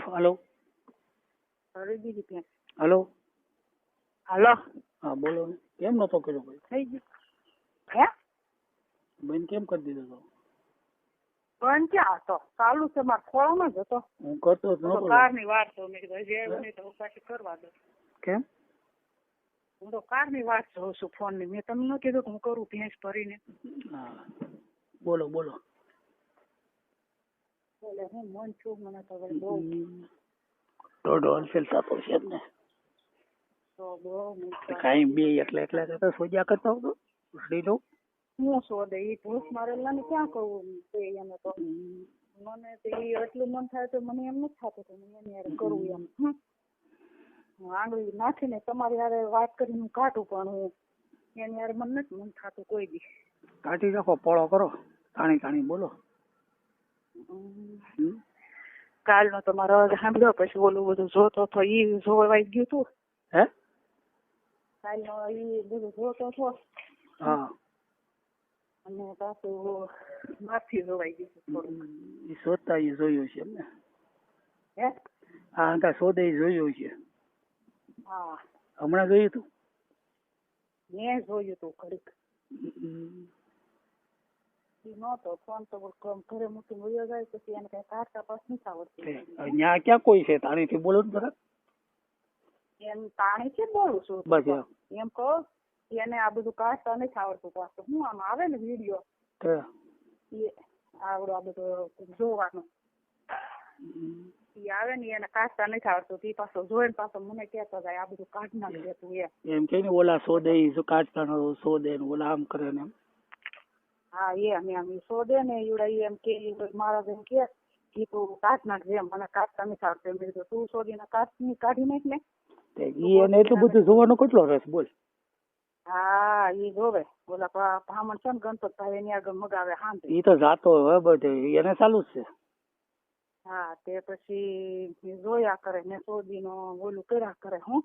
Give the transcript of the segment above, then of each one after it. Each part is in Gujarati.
હલો કરી દીધી ત્યાં. હલો હાલો હા બોલો ને. કેમ નતો કર્યો ભાઈ? થઈ ગયું હે બેન કેમ કરી દીધો તો? પણ ક્યાં હતો? ચાલુ છે મારા ખોળામાં જ હતો. હું કરતો જ નતો. કારની વાત તો મેં કીધું હજી આવ્યું નહીં તો હું પાછી કરવા દઉં. કેમ? હું તો કારની વાત જોઉં છું ફોન ની. મેં તમને ન કીધું કે હું કરું ભેંસ ભરીને. હા બોલો બોલો. એટલે હું મન છું મને તો હવે બહુ દોઢ હોલસેલ થતો છે જ ને. તો બહુ કાંઈ બે એટલે સોજા કરતા હતો સ્ત્રીનો. હું શોધે એ ભૂસ મારેલા ને ક્યાં કહું એને તો મને તો એ એટલું મન થાય તો મને એમ નથી થતું કે હું એની યારે કરું એમ. હું આંગળી નાખીને તમારી યારે વાત કરીને હું કાઢું પણ હું એની યારે મને નથી મન થતું કોઈ દી. કાઢી નાખો, પોળો કરો, તાણી બોલો. કાલનો તો મારો અવાજ સાંભળ્યો પછી ઓલું બધું જોતો હતો એ જોવાઈ ગયું તું. હે કાલનો એ બધું જોતો હતો. હા અને પાછું માફી જોવાઈ ગયું થોડુંક. એ શોધતા એ જોયું છે એમ ને? હે હા અંકા શોધે એ જોયું છે. હા હમણાં જોયું તું? મેં જોયું તું ઘડીક. નતો ફોન તો ઘરે મૂકીને વયો જાય પછી એને કઈ કાઢતા પાસ નથી આવડતી. ત્યાં ક્યાં કોઈ છે? તાણીથી બોલો ને જરા. એમ તાણી છે બોલું છું બસ એમ કહો એને આ બધું કાઢતા નથી આવડતું પાછું. હું આમ આવે ને વિડીયો એ આવડો આ બધું જોવાનું એ આવે ને એને કાઢતા નથી આવડતું. એ પાછો જોઈને પાછો મને કહેતો જાય આ બધું કાઢ નાખે તું એમ કે ને ઓલા શોધે કાઢતા ન શોધે ને ઓલા આમ કરે ને એમ. હા એમ શોધે ને ઈવડા એમ કે મારા જેમ કે તું કાઢ નાખજે એમ મને કાઢતા નથી આવડતું. મેં કીધું તું શોધીને કાઢી નાખ ને. એને એટલું બધું જોવાનો કેટલો રસ બોલ. હા એ જોવે ઓલા બ્રાહ્મણ છે ને ગણપતભાઈ એની આગળ મગાવે હાંભે. ઈ તો જાતો હવે બધે એને ચાલુ જ છે. હા તે પછી જોયા કરે ને સોદીનો ઓલું કર્યા કરે. હું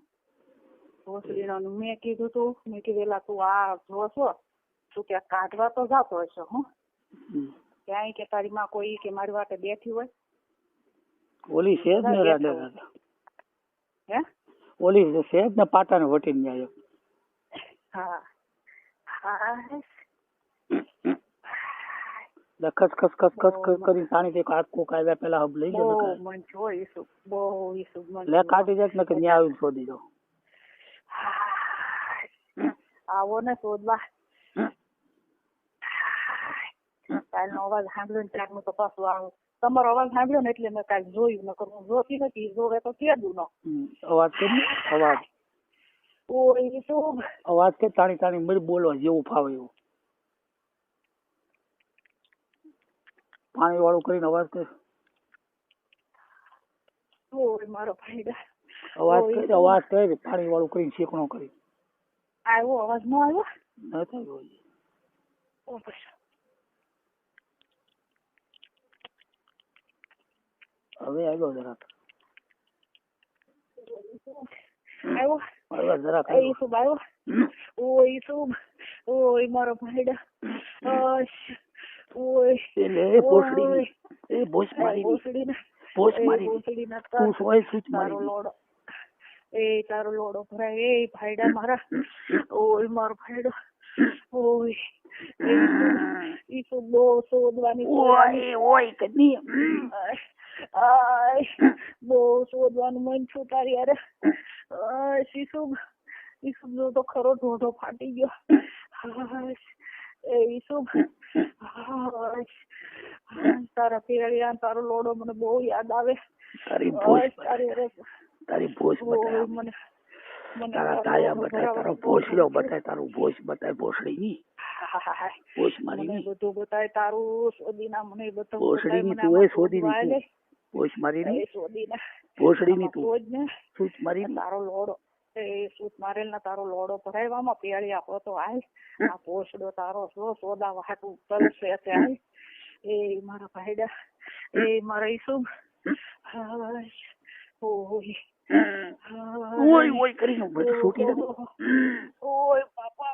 ભોસડીનો મેં કીધું તું મેં કીધેલા તું આ જોશો તું ક્યાં કાઢવા તો જાતો હશે. હું ક્યાંય કે તારી માં કોઈ કે મારી વાટે બેઠી હોય ઓલી છે જ ને રાડે હે ઓલી છે જ ને પાટાને વટીને જાય. હા હા ખસ કરી સાણી તે કોક આવ્યા પેલા હબ લઈ ગયો. બહુ મન જોઈશું બહુ ઈસુ મન લે કાઢી જાય ને કે ન્યા આવીને શોધી દો. આવો ને શોધવા. કાલનો અવાજ સાંભળ્યો ને ત્યારનું તો પાછું આવું તમારો અવાજ સાંભળ્યો ને એટલે મેં કાલ જોયું. નકર હું જોતી નથી. જોવે તો કેદું નો અવાજ કે અવાજ ઓય શું અવાજ કે તાણી મળી બોલવા જેવું ફાવે એવું. પાણી વાળું કરીને અવાજ કે ઓય મારો ભાઈ અવાજ કરે પાણી વાળું કરીને શેકણો કરી. આવ્યો અવાજ ન આવ્યો નથી આવ્યો. હવે આવ્યો જરાક આવ્યો જરાક આવ્યો. ઓય શું ઓય મારો ભાઈ ઓય ભોસડી એ ભોસ મારી તારો લોડો એ તારો લોડો ભરાય એ ભાઈડા મારા. ઓય મારો ભાઈડો ઓય ઈ શું બહુ શોધવાની બહુ શોધવાનું મન છું તારી યારે. ઈસુ તો ખરો ઢોઢો ફાટી ગયો. ઈસુ તારા પેરિયા તારો લોડો મને બહુ યાદ આવે. તારી ભોસ બતાય મને તારા તાયા બતાય તારો ભોસલો બતાય તારું ભોસ બતાય ભોસડી ની ભોસ મારી ની બધું બતાય તારું સોદીના મને બધું ભોસડી ની તું એ સોદી ની ભોસ મારી ની સોદીના ભોસડી ની તું સૂચ મારી તારો લોડો એ સૂચ મારેલ ના તારો લોડો ભરાયવામાં પેળી આપો તો આય આ ભોસડો તારો સોદા વાટું તલસે આય. એ મારા ભાઈડા એ મારા ઈસુ ઓય કરીને બધું છૂટી દે. ઓય બાપા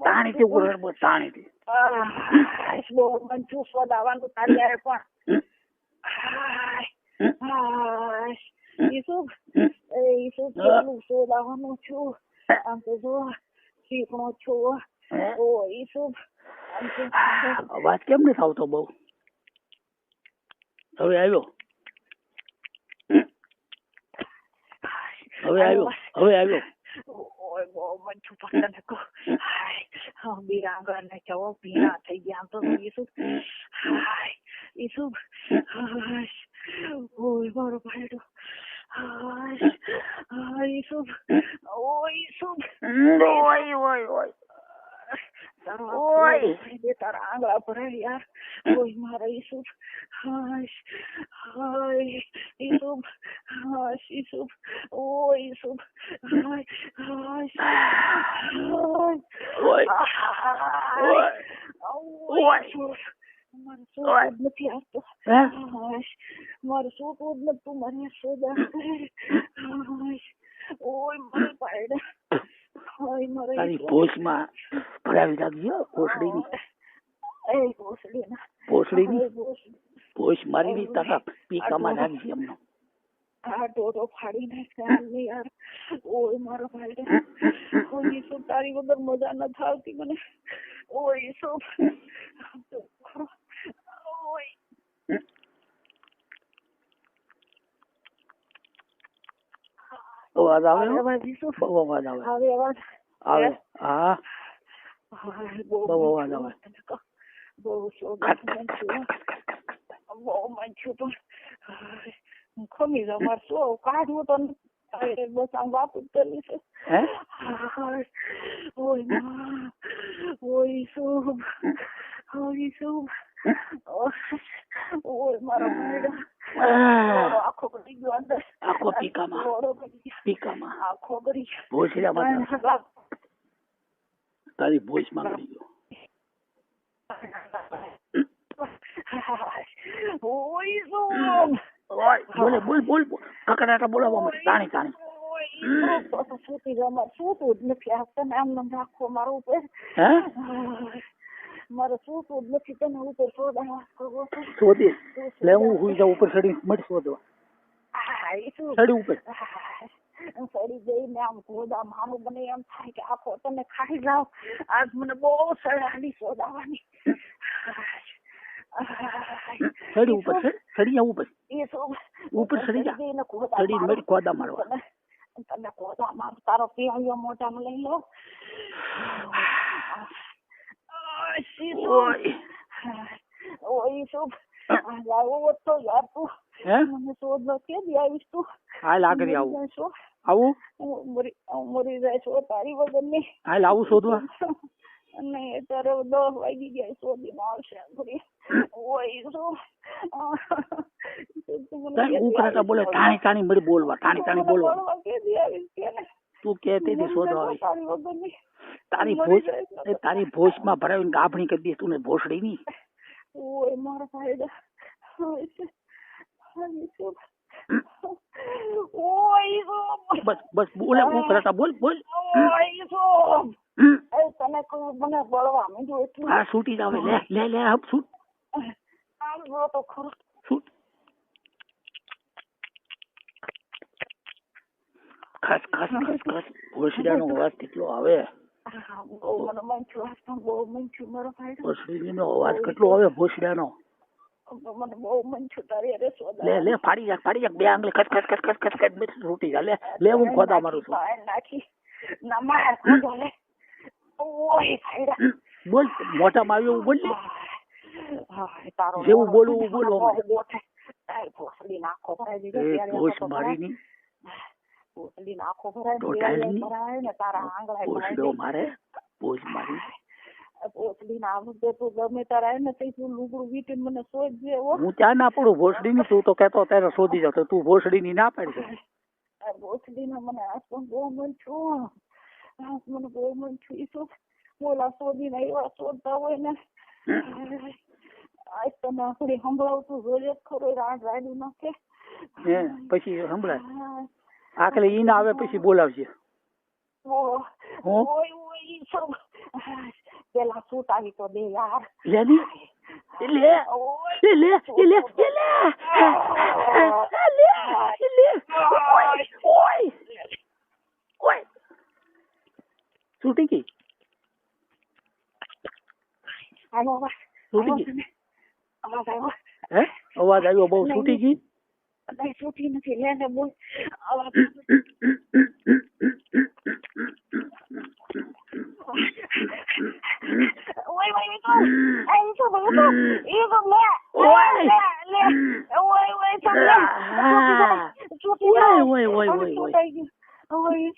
તાણી થી ઉગર બસ તાણી થી બહુ મંચું સોદાવાનું તારી યારે પણ ઈસુબ ઈસુબ કેટલું શોધાવાનું છું આમ તો જો શીખણો છું ઓ ઈસુબ અવાજ કેમ નથી આવતો બહુ હવે આવ્યો ઓય બહુ મન છું પસંદ કો હાય બીરાંગા ને ચવો પીણા થઈ ગયા તો ઈસુબ હાય ઈસુબ ઓય મારો ભાઈડો હાય ઈસુબ ઓય તારા આંગળા ભરાય યાર ઓય મારા ઈસુબ હાય ઈસુબ ઈસુબ ઓય ઈસુબ મારું નથી આવતો મારું શું નતું મને સોદા ઓય મારી પાયડા તારી ભોજમાં ભરાવી રાખજો ભોસડીની ભોજ મારી તારા પીકામાં નાખજે એમનો આ ડોરો ફાડી નાખ્યા યાર ઓય મારો ભાઈ ઓય શું તારી વગર મજા નથી આવતી મને ઓય શું અવાજ આવે બહુ અવાજ આવે હા બહુ અવાજ આવે બહુ મન છું પણ ખમી જાઉં મારે શું કાઢવું તો બસ આમ વાપસ કરવી છે ઓય શું ઓય મારો ભાઈડો આખો કરી ગયો અંદર આખો પીકામાં આખો કરી ભોસડીમાં તારી ભોજમાં કરી ગયો બોલ કકડાટા બોલાવવા માટે તાણી સુતી જમા સુતું જ નથી આપતા આમ નામ રાખો મારું ઉપર મારે સુતું જ નથી તને ઉપર શોધી લે હું હુઈ જાઉં ઉપર ચડી મળી શોધવા ચડી ઉપર સડી જઈને આમ ગોદા માનું બને એમ થાય કે આખો તને ખાઈ જાવ આજ મને બહુ સડાડી શોધાવાની ચડી ઉપર ચડી જા ઉપર ચડી જા ચડી મળી ગોદા મારવા તને ગોદા માર તારો પીળિયો મોઢામાં લઈ લો ઓય શું લાવો તો યાર તું મને શોધ લો કે દી આવીશ તું હાલ આગળ આવું મરી જાય છો તારી વગર ની હાલ આવું શોધવા નહીં અત્યારે 10 વાગી ગયા શોધીને આવશે ઓય શું ઉકળાટા બોલે ટાણી મળી બોલવા ટાણી બોલવા તું કહેતી હતી શોધવા આવી તારી ભોજમાં ભરાવીને ગાભણી કરી દઈશ તું ભોસડી ની ઓય મારા ભાઈ બસ બોલે ઉકળાટા બોલ તને મને બળવા માંડ્યું એટલું હા છૂટી જાવ લે હપ છૂટ આમ તો ખરો છૂટ ખાસ ભોસડીનો અવાજ કેટલો આવે ભોસડીનો અવાજ કેટલો આવે ભોસડીનો મને બહુ મન છું તારી અરે લે ફાડી જા બે આંગળી ખસ છૂટી જા લે હું ખોદા મારું છું નાખી ના માર ખોદો લે ઓય ખાઈડા બોલ મોઢામાં આવ્યું બોલ લે તારો જેવું બોલવું બોલો ભોસડી નાખો ભરાઈ દીધો ભોસ મારીની ભોસડી નાખો ભરાય ને તારા આંગળા ભોસડો મારે ભોસ મારી ભોસડી ના આવડે તું ગમે તારા ને તું લુગડું વીટીને મને શોધજે હું ત્યાં ના પડું ભોસડી ની તું તો કહેતો ત્યારે શોધી જાવ તું ભોસડી ની ના પાડી ભોસડી ના મને આજ પણ બહુ મન છું મને બહુ મન છું શું બોલા શોધીને એવા શોધતા હોય ને આજ તને આપડી સંભળાવતું જોઈએ ખરો રાડ રાડ્યું નાખે પછી સંભળાય આખલે ઈ ના આવે પછી બોલાવશે પેલા સૂટ આવી તો દે યાર લે છૂટી ગઈ આનો અવાજ છૂટી ગઈ અવાજ આવ્યો હે અવાજ આવ્યો બહુ છૂટી ગઈ નહીં છૂટી નથી લે ને બોલ અવાજ ઓય ઓય તો આઈ તો બોલ તો એ તો લે ઓય ઓય તો લે છૂટી ઓય ઓય ઓય ઓય ઓય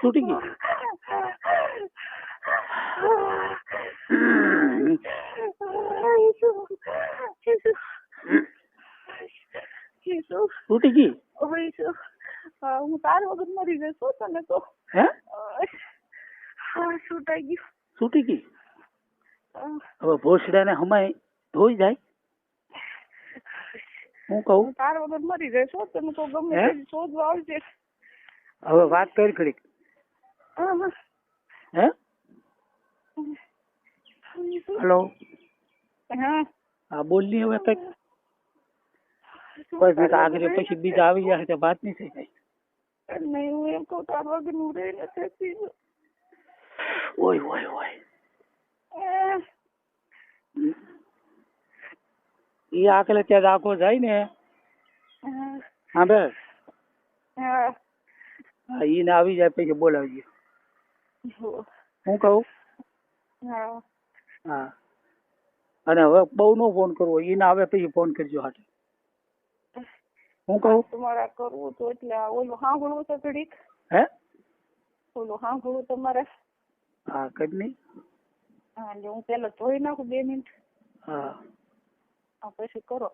છૂટી ગઈ છૂટી ગઈ હું તાર વગર મરી જઈશ તને તો હે છૂટાઈ ગયું છૂટી ગઈ હવે ભોસડાને હમાય ધોઈ જાય હું કહું તાર વગર મરી જઈશ તને તો ગમે તે શોધવા આવશે હવે વાત કરી ખરી હે હેલો હા બોલ ની હવે કઈક કોઈ બીજા આગળ પછી બીજા આવી જાય તો વાત નહીં થઈ જાય નહીં હું એમ કહું તાર વગર હું રહી નથી ઓય ઓય ઓય એ આકલે ત્યાં આખો જાય ને હા બે હા ઈને આવી જાય પછી બોલાવજો હું કહું હા અને હવે બહુ નો ફોન કરવો ઈને આવે પછી ફોન કરજો હાટે હું કહું તમારે કરવું તો એટલે ઓલું સાંભળવું તો ઘડીક હે ઓલું સાંભળવું તમારે હા કઈ નહીં હા એટલે હું પેલા ધોઈ નાખું 2 મિનિટ હા પછી કરો